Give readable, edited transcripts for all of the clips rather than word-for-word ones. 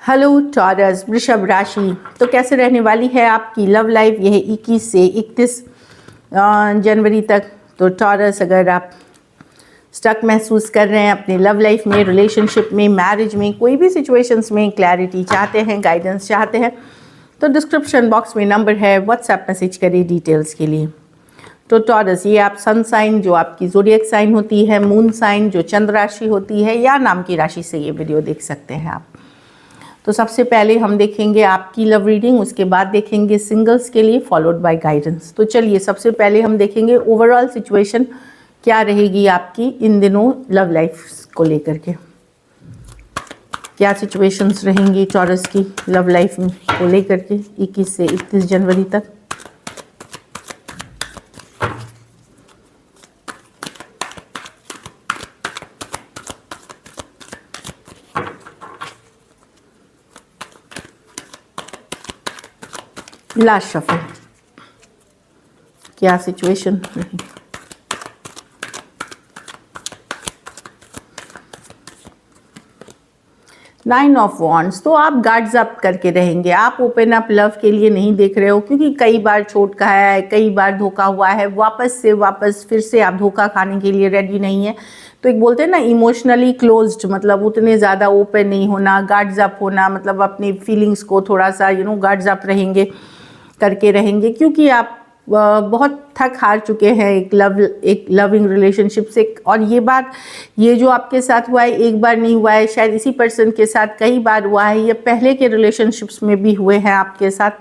Hello taurus, वृषभ राशि। तो कैसे रहने वाली है आपकी लव लाइफ यह 21 से 31 जनवरी तक। तो टॉरस, अगर आप स्टक महसूस कर रहे हैं अपने लव लाइफ में, रिलेशनशिप में, मैरिज में, कोई भी सिचुएशंस में क्लैरिटी चाहते हैं, गाइडेंस चाहते हैं, तो डिस्क्रिप्शन बॉक्स में नंबर है, व्हाट्सएप मैसेज करिए डिटेल्स के लिए। तो टॉरस, ये आप सन साइन जो आपकी ज़ोडिएक साइन होती है, मून साइन जो चंद्र राशि होती है, या नाम की राशि से ये वीडियो देख सकते हैं आप। तो सबसे पहले हम देखेंगे आपकी लव रीडिंग, उसके बाद देखेंगे सिंगल्स के लिए, फॉलोड बाय गाइडेंस। तो चलिए सबसे पहले हम देखेंगे ओवरऑल सिचुएशन क्या रहेगी आपकी इन दिनों लव लाइफ को लेकर के। क्या सिचुएशंस रहेंगी टॉरस की लव लाइफ को लेकर के 21 से 31 जनवरी तक। लास्ट शफल, क्या सिचुएशन रही। नाइन ऑफ वॉन्ड्स, तो आप गार्ड्स अप करके रहेंगे। आप ओपन अप लव के लिए नहीं देख रहे हो, क्योंकि कई बार छूट का है, कई बार धोखा हुआ है, वापस फिर से आप धोखा खाने के लिए रेडी नहीं है। तो एक बोलते हैं ना इमोशनली क्लोज्ड, मतलब उतने ज़्यादा ओपन नहीं होना, गार्ड्स अप होना, मतलब अपनी फीलिंग्स को थोड़ा सा गार्ड्स अप करके रहेंगे, क्योंकि आप बहुत थक हार चुके हैं एक लविंग रिलेशनशिप से। और ये जो आपके साथ हुआ है एक बार नहीं हुआ है, शायद इसी पर्सन के साथ कई बार हुआ है, ये पहले के रिलेशनशिप्स में भी हुए हैं आपके साथ।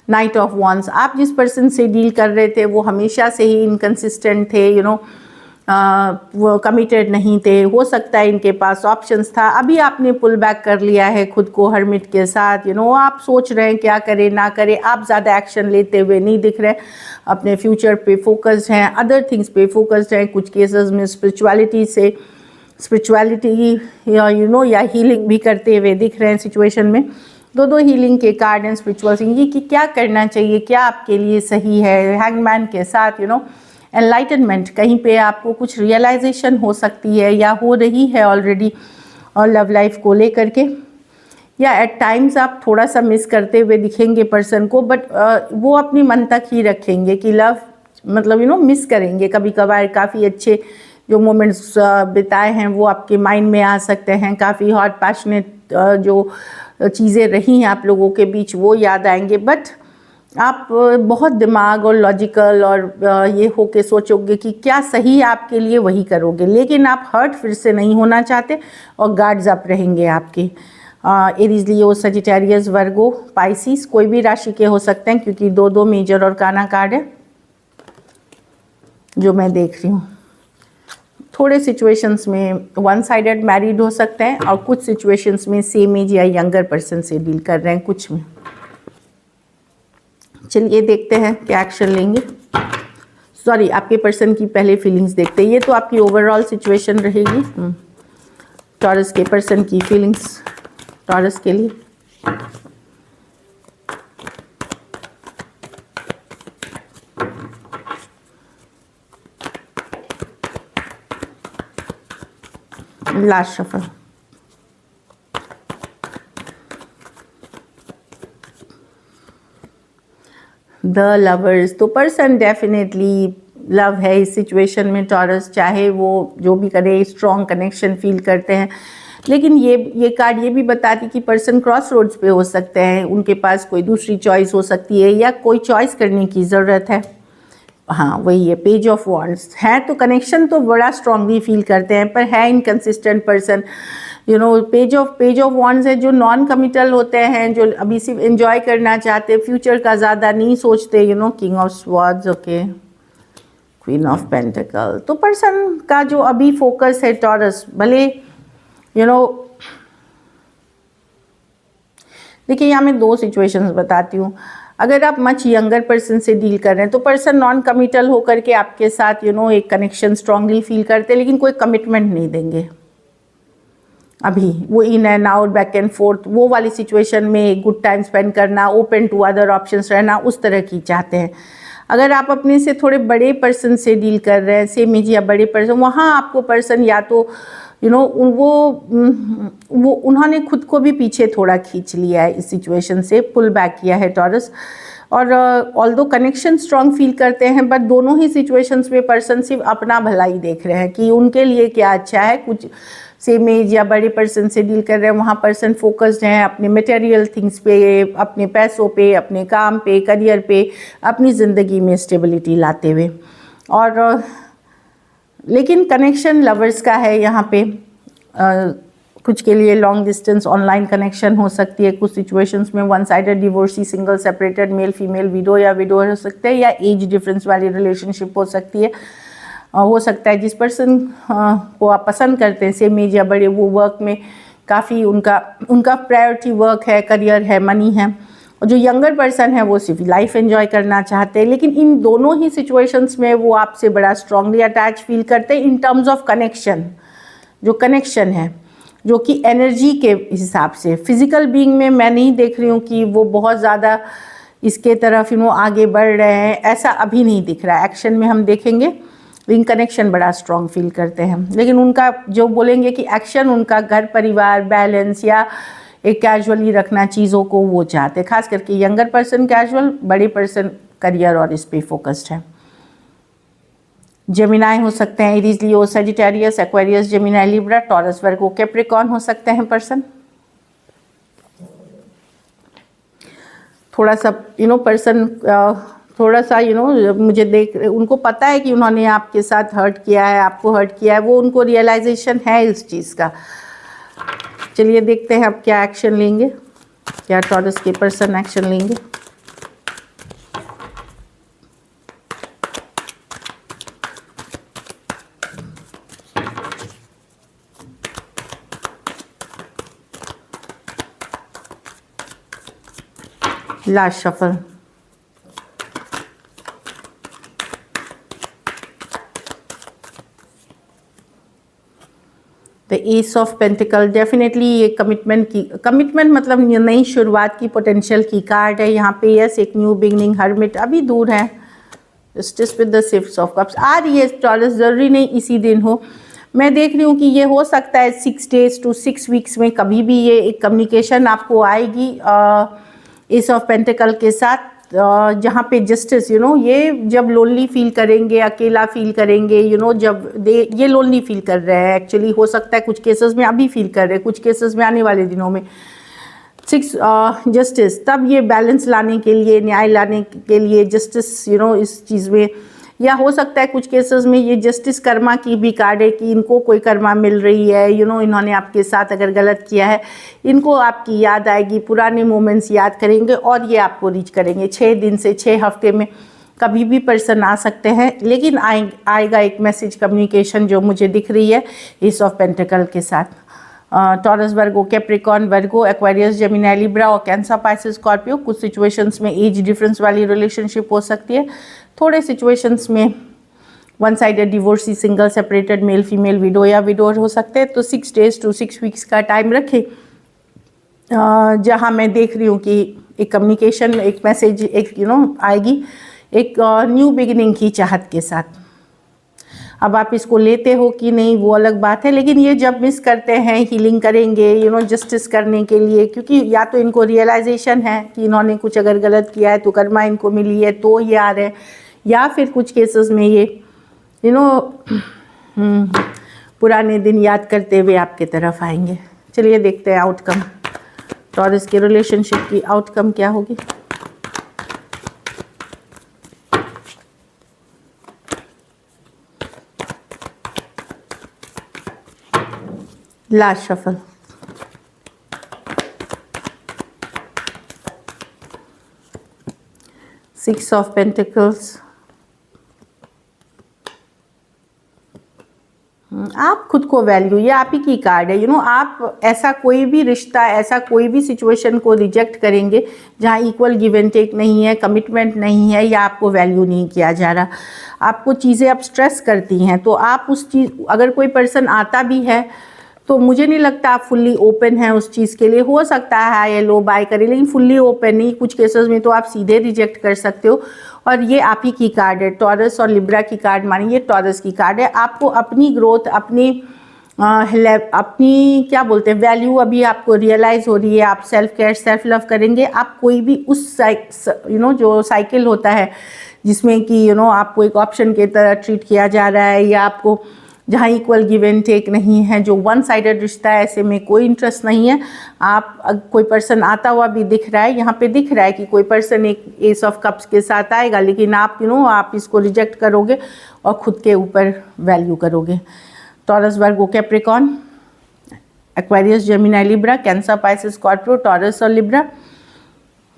नाइट ऑफ वॉन्ड्स, आप जिस पर्सन से डील कर रहे थे वो हमेशा से ही इनकंसिस्टेंट थे, वो कमिटेड नहीं थे। हो सकता है इनके पास ऑप्शंस था, अभी आपने पुल बैक कर लिया है खुद को हरमिट के साथ। आप सोच रहे हैं क्या करें ना करें, आप ज़्यादा एक्शन लेते हुए नहीं दिख रहे, अपने फ्यूचर पे फोकस्ड हैं, अदर थिंग्स पे फोकस्ड हैं। कुछ केसेस में स्पिरिचुअलिटी या हीलिंग भी करते हुए दिख रहे हैं सिचुएशन में। दो हीलिंग के कार्ड एंड स्पिरिचुअल थिंकिंग कि क्या करना चाहिए, क्या आपके लिए सही है। हैंगमैन के साथ एनलाइटनमेंट, कहीं पे आपको कुछ रियलाइजेशन हो सकती है या हो रही है ऑलरेडी और लव लाइफ को लेकर के, या एट टाइम्स आप थोड़ा सा मिस करते हुए दिखेंगे पर्सन को, बट वो अपनी मन तक ही रखेंगे कि लव मतलब मिस करेंगे। कभी कभार काफ़ी अच्छे जो मोमेंट्स बिताए हैं वो आपके माइंड में आ सकते हैं, काफ़ी हॉट पैशनेट जो चीज़ें रही हैं आप लोगों के बीच वो याद आएंगे। बट आप बहुत दिमाग और लॉजिकल और ये हो के सोचोगे कि क्या सही है आपके लिए, वही करोगे। लेकिन आप हर्ट फिर से नहीं होना चाहते और गार्ड्स अप रहेंगे आपके। एरीज, लियो, सजिटेरियस, वर्गो, पाइसिस, कोई भी राशि के हो सकते हैं, क्योंकि दो मेजर और काना कार्ड है जो मैं देख रही हूँ। थोड़े सिचुएशंस में वन साइडेड मैरिड हो सकते हैं और कुछ सिचुएशंस में सेम एज या यंगर पर्सन से डील कर रहे हैं कुछ में। चलिए देखते हैं क्या एक्शन लेंगे। सॉरी, आपके पर्सन की पहले फीलिंग्स देखते हैं। ये तो आपकी ओवरऑल सिचुएशन रहेगी टॉरस के पर्सन की फीलिंग्स टॉरस के लिए। लास्ट शफल, द लवर्स, तो पर्सन डेफिनेटली लव है इस सिचुएशन में टॉरस, चाहे वो जो भी करे स्ट्रॉन्ग कनेक्शन फील करते हैं। लेकिन ये कार्ड ये भी बताती कि पर्सन क्रॉस रोड्स पे हो सकते हैं, उनके पास कोई दूसरी चॉइस हो सकती है या कोई चॉइस करने की ज़रूरत है। हाँ, वही है, पेज ऑफ वॉन्ड्स है। तो कनेक्शन तो बड़ा स्ट्रांगली फील करते हैं, पर है inconsistent person. Page of wands है जो नॉन कमिटल होते हैं, जो अभी सिर्फ एंजॉय करना चाहते, फ्यूचर का ज़्यादा नहीं सोचते। King of swords, okay, queen of pentacle. तो पर्सन का जो अभी फोकस है टॉरस, भले देखिए यहाँ मैं दो सिचुएशंस बताती हूँ। अगर आप मच यंगर पर्सन से डील कर रहे हैं तो पर्सन नॉन कमिटल होकर के आपके साथ एक कनेक्शन स्ट्रांगली फील करते हैं, लेकिन कोई कमिटमेंट नहीं देंगे। अभी वो in and out, back and fourth, वो वाली सिचुएशन में गुड टाइम स्पेंड करना, ओपन टू अदर ऑप्शंस रहना, उस तरह की चाहते हैं। अगर आप अपने से थोड़े बड़े पर्सन से डील कर रहे हैं, सेम एज या बड़े पर्सन, वहाँ आपको पर्सन या तो वो उन्होंने खुद को भी पीछे थोड़ा खींच लिया है इस सिचुएशन से, पुल बैक किया है टॉरस। और ऑल्दो कनेक्शन स्ट्रांग फील करते हैं, बट दोनों ही सिचुएशंस में पर्सन सिर्फ अपना भलाई देख रहे हैं कि उनके लिए क्या अच्छा है। कुछ सेम एज या बड़े पर्सन से डील कर रहे हैं, वहाँ पर्सन फोकस्ड हैं अपने मटेरियल थिंग्स पे, अपने पैसों पे, अपने काम पे, करियर पे, अपनी ज़िंदगी में स्टेबिलिटी लाते हुए। और लेकिन कनेक्शन लवर्स का है यहाँ पे। कुछ के लिए लॉन्ग डिस्टेंस ऑनलाइन कनेक्शन हो सकती है, कुछ सिचुएशंस में one sided divorcee, single separated, male female, window या विडो हो सकते हैं, या एज डिफरेंस वाली रिलेशनशिप हो सकती है। हो सकता है जिस पर्सन को आप पसंद करते हैं सेम एज या बड़े, वो वर्क में काफ़ी उनका प्रायोरिटी वर्क है, करियर है, मनी है। और जो यंगर पर्सन है वो सिर्फ लाइफ एंजॉय करना चाहते हैं। लेकिन इन दोनों ही सिचुएशंस में वो आपसे बड़ा स्ट्रांगली अटैच फील करते हैं इन टर्म्स ऑफ कनेक्शन। जो कनेक्शन है, जो कि एनर्जी के हिसाब से, फिजिकल बीइंग में मैं नहीं देख रही हूँ कि वो बहुत ज़्यादा इसके तरफ आगे बढ़ रहे हैं, ऐसा अभी नहीं दिख रहा है। एक्शन में हम देखेंगे, लेकिन कनेक्शन बड़ा स्ट्रांग फील करते हैं। लेकिन उनका जो बोलेंगे कि एक्शन उनका घर परिवार बैलेंस या एक कैजुअली रखना चीज़ों को वो चाहते हैं। खास करके यंगर पर्सन कैजुअल, बड़े पर्सन करियर और इस पे फोकस्ड है। जेमिनाई हो सकते हैं, Aries, Leo, Sagittarius, Aquarius, Gemini, Libra, Taurus, Virgo, Capricorn हो सकते हैं पर्सन। थोड़ा सा पर्सन थोड़ा सा मुझे देख, उनको पता है कि उन्होंने आपके साथ हर्ट किया है, आपको हर्ट किया है, वो उनको रियलाइजेशन है इस चीज़ का। चलिए देखते हैं अब क्या एक्शन लेंगे, क्या टॉरस के पर्सन एक्शन लेंगे। Last shuffle. The S of pentacle, definitely ये कमिटमेंट मतलब नई शुरुआत की पोटेंशियल की कार्ड है यहाँ पे। यस, एक न्यू बिगनिंग, हर्मिट अभी दूर है। Justice with the six of cups आ रही है टॉरस, ज़रूरी नहीं इसी दिन हो। मैं देख रही हूँ कि ये हो सकता है 6 days to 6 weeks में कभी भी ये एक कम्युनिकेशन आपको आएगी एस ऑफ पेंटिकल के साथ, जहाँ पे जस्टिस ये जब लोनली फील करेंगे, अकेला फील करेंगे, जब ये लोनली फील कर रहे हैं एक्चुअली, हो सकता है कुछ केसेस में अभी फील कर रहे हैं, कुछ केसेस में आने वाले दिनों में। 6 जस्टिस, तब ये बैलेंस लाने के लिए, न्याय लाने के लिए जस्टिस इस चीज़ में, या हो सकता है कुछ केसेस में ये जस्टिस कर्मा की भी कार्ड है कि इनको कोई कर्मा मिल रही है, इन्होंने आपके साथ अगर गलत किया है, इनको आपकी याद आएगी, पुराने मोमेंट्स याद करेंगे और ये आपको रीच करेंगे। 6 दिन से 6 हफ्ते में कभी भी पर्सन आ सकते हैं, लेकिन आएगा एक मैसेज, कम्युनिकेशन जो मुझे दिख रही है एस ऑफ पेंटिकल के साथ। टॉरस, वर्गो, कैप्रिकॉर्न, वर्गो, एक्वेरियस, जेमिनी, लिब्रा और कैंसर, पाइसेस, स्कॉर्पियो। कुछ सिचुएशंस में एज डिफरेंस वाली रिलेशनशिप हो सकती है, थोड़े सिचुएशंस में one sided divorcee, single separated, male female, window या विडोर हो सकते हैं। तो 6 days to 6 weeks का टाइम रखें, जहाँ मैं देख रही हूँ कि एक कम्युनिकेशन, एक मैसेज, एक आएगी एक न्यू बिगिनिंग की चाहत के साथ। अब आप इसको लेते हो कि नहीं वो अलग बात है, लेकिन ये जब मिस करते हैं हीलिंग करेंगे जस्टिस करने के लिए, क्योंकि या तो इनको रियलाइजेशन है कि इन्होंने कुछ अगर गलत किया है तो कर्मा इनको मिली है तो ये आ रहे हैं, या फिर कुछ केसेस में ये पुराने दिन याद करते हुए आपके तरफ आएंगे। चलिए देखते हैं आउटकम, टॉरस के रिलेशनशिप की आउटकम क्या होगी। Last shuffle. Six of pentacles. आप खुद को वैल्यू, ये आप ही की कार्ड है। आप ऐसा कोई भी रिश्ता, ऐसा कोई भी सिचुएशन को रिजेक्ट करेंगे जहाँ इक्वल गिव एंड टेक नहीं है, कमिटमेंट नहीं है, या आपको वैल्यू नहीं किया जा रहा, आपको चीज़ें अब स्ट्रेस करती हैं, तो आप उस चीज़, अगर कोई पर्सन आता भी है तो मुझे नहीं लगता आप फुल्ली ओपन हैं उस चीज़ के लिए। हो सकता है हाई या लो बाय करें, लेकिन फुल्ली ओपन नहीं। कुछ केसेस में तो आप सीधे रिजेक्ट कर सकते हो, और ये आप ही की कार्ड है। टॉरस और लिब्रा की कार्ड मानिए, ये टॉरस की कार्ड है। आपको अपनी ग्रोथ, अपनी अपनी क्या बोलते हैं वैल्यू अभी आपको रियलाइज़ हो रही है, आप सेल्फ केयर सेल्फ लव करेंगे। आप कोई भी उस जो साइकिल होता है जिसमें कि आपको एक ऑप्शन की तरह ट्रीट किया जा रहा है, या आपको जहाँ इक्वल गिव एंड टेक नहीं है, जो वन साइडेड रिश्ता है, ऐसे में कोई इंटरेस्ट नहीं है। आप कोई पर्सन आता हुआ भी दिख रहा है, यहाँ पे दिख रहा है कि कोई पर्सन एक एस ऑफ कप्स के साथ आएगा, लेकिन आप आप इसको रिजेक्ट करोगे और ख़ुद के ऊपर वैल्यू करोगे। Taurus, Virgo, Capricorn, Aquarius, Gemini, Libra, Cancer, Pisces, Scorpio, Taurus और लिब्रा।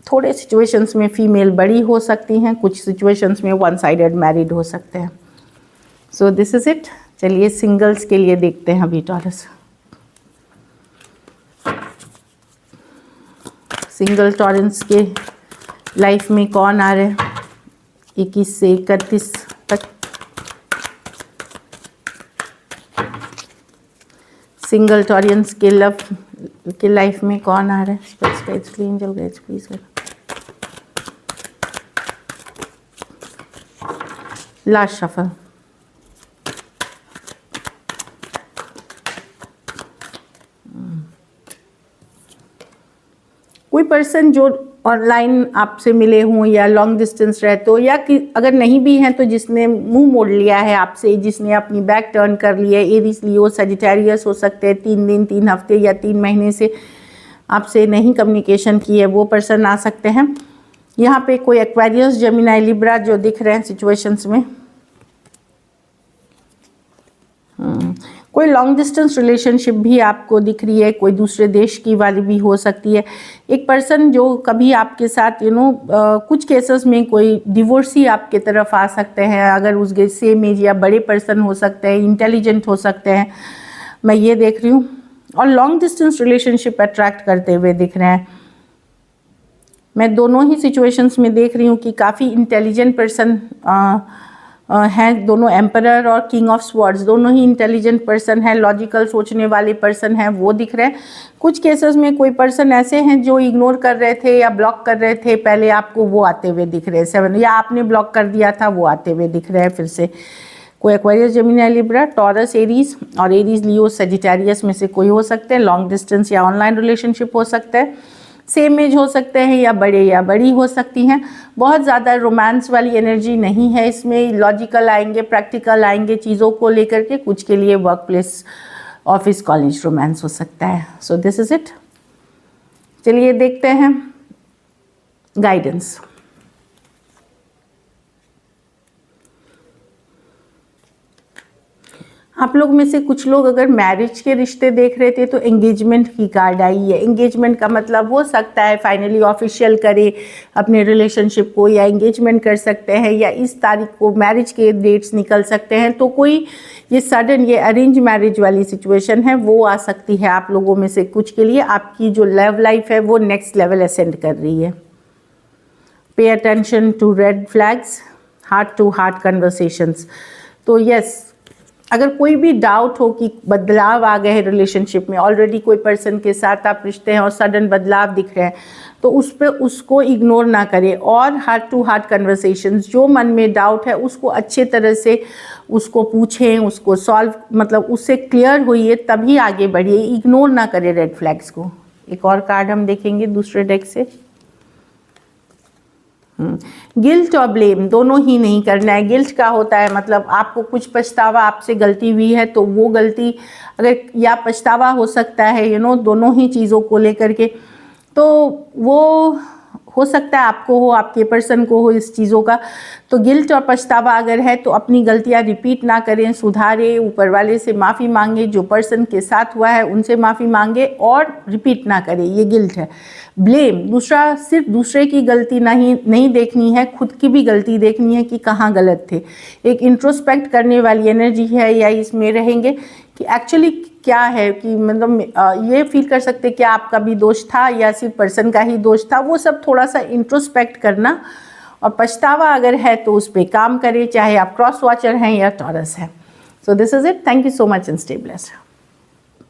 थोड़े सिचुएशंस में फीमेल बड़ी हो सकती हैं, कुछ सिचुएशंस में वन साइडेड मैरिड हो सकते हैं। So this is it. चलिए सिंगल्स के लिए देखते हैं अभी टॉरस। सिंगल टॉरस के लाइफ में कौन आ रहे हैं 21 से 31 तक। सिंगल टॉरियंस के लव के लाइफ में कौन आ रहा है? Angel guides please. Last shuffle. कोई पर्सन जो ऑनलाइन आपसे मिले हों या लॉन्ग डिस्टेंस रहते हो, या कि अगर नहीं भी हैं तो जिसने मुंह मोड़ लिया है आपसे, जिसने अपनी बैक टर्न कर लिया है, एरीज, लियो, सजिटेरियस हो सकते हैं, 3 दिन 3 हफ्ते या 3 महीने से आपसे नहीं कम्युनिकेशन की है, वो पर्सन आ सकते हैं। यहाँ पे कोई एक्वेरियस, जेमिनी, लिब्रा जो दिख रहे हैं सिचुएशंस में। कोई लॉन्ग डिस्टेंस रिलेशनशिप भी आपको दिख रही है, कोई दूसरे देश की वाली भी हो सकती है। एक पर्सन जो कभी आपके साथ कुछ केसेस में कोई डिवोर्सी आपके तरफ आ सकते हैं, अगर उसके सेम एज या बड़े पर्सन हो सकते हैं, इंटेलिजेंट हो सकते हैं, मैं ये देख रही हूँ। और लॉन्ग डिस्टेंस रिलेशनशिप अट्रैक्ट करते हुए दिख रहे हैं। मैं दोनों ही सिचुएशंस में देख रही हूँ कि काफ़ी इंटेलिजेंट पर्सन हैं। दोनों एम्परर और किंग ऑफ स्वॉर्ड्स दोनों ही इंटेलिजेंट पर्सन हैं, लॉजिकल सोचने वाले पर्सन हैं, वो दिख रहे हैं। कुछ केसेस में कोई पर्सन ऐसे हैं जो इग्नोर कर रहे थे या ब्लॉक कर रहे थे पहले आपको, वो आते हुए दिख रहे हैं 7, या आपने ब्लॉक कर दिया था, वो आते हुए दिख रहे हैं फिर से। कोई Aquarius, Gemini, Libra, taurus, Aries, और एरीज, लियो, सजिटेरियस में से कोई हो सकते हैं। लॉन्ग डिस्टेंस या ऑनलाइन रिलेशनशिप हो सकता है। सेम एज हो सकते हैं या बड़े या बड़ी हो सकती हैं। बहुत ज़्यादा रोमांस वाली एनर्जी नहीं है इसमें। लॉजिकल आएंगे, प्रैक्टिकल आएंगे चीज़ों को लेकर के। कुछ के लिए work place, office, college romance हो सकता है। So this is it. चलिए देखते हैं गाइडेंस। आप लोग में से कुछ लोग अगर मैरिज के रिश्ते देख रहे थे तो एंगेजमेंट की कार्ड आई है। एंगेजमेंट का मतलब हो सकता है फाइनली ऑफिशियल करे अपने रिलेशनशिप को, या एंगेजमेंट कर सकते हैं, या इस तारीख को मैरिज के डेट्स निकल सकते हैं। तो कोई ये सडन ये अरेंज मैरिज वाली सिचुएशन है वो आ सकती है आप लोगों में से कुछ के लिए। आपकी जो लव लाइफ है वो नेक्स्ट लेवल असेंड कर रही है। Pay attention to red flags, heart to heart conversations. तो यस, अगर कोई भी डाउट हो कि बदलाव आ गए हैं रिलेशनशिप में, ऑलरेडी कोई पर्सन के साथ आप रिश्ते हैं और सडन बदलाव दिख रहे हैं, तो उस पर उसको इग्नोर ना करें, और हार्ट टू हार्ट कन्वर्सेशंस, जो मन में डाउट है उसको अच्छे तरह से उसको पूछें, उसको सॉल्व मतलब उससे क्लियर होइए, तभी आगे बढ़िए। इग्नोर ना करें रेड फ्लैग्स को। एक और कार्ड हम देखेंगे दूसरे डेक से। गिल्ट और ब्लेम दोनों ही नहीं करना है। गिल्ट का होता है मतलब आपको कुछ पछतावा, आपसे गलती हुई है तो वो गलती अगर, या पछतावा हो सकता है दोनों ही चीज़ों को लेकर के, तो वो हो सकता है आपको हो, आपके पर्सन को हो इस चीज़ों का। तो गिल्ट और पछतावा अगर है तो अपनी गलतियां रिपीट ना करें, सुधारें, ऊपर वाले से माफ़ी मांगे, जो पर्सन के साथ हुआ है उनसे माफ़ी मांगे और रिपीट ना करें। ये गिल्ट है। ब्लेम, दूसरा, सिर्फ दूसरे की गलती नहीं देखनी है, खुद की भी गलती देखनी है कि कहाँ गलत थे। एक इंट्रोस्पेक्ट करने वाली एनर्जी है, या इसमें रहेंगे कि एक्चुअली क्या है, कि मतलब ये फील कर सकते क्या आपका भी दोष था या सिर्फ पर्सन का ही दोष था। वो सब थोड़ा सा इंट्रोस्पेक्ट करना, और पछतावा अगर है तो उस पर काम करें, चाहे आप क्रॉस वॉचर हैं या टॉरस हैं। So this is it. Thank you so much and stay blessed.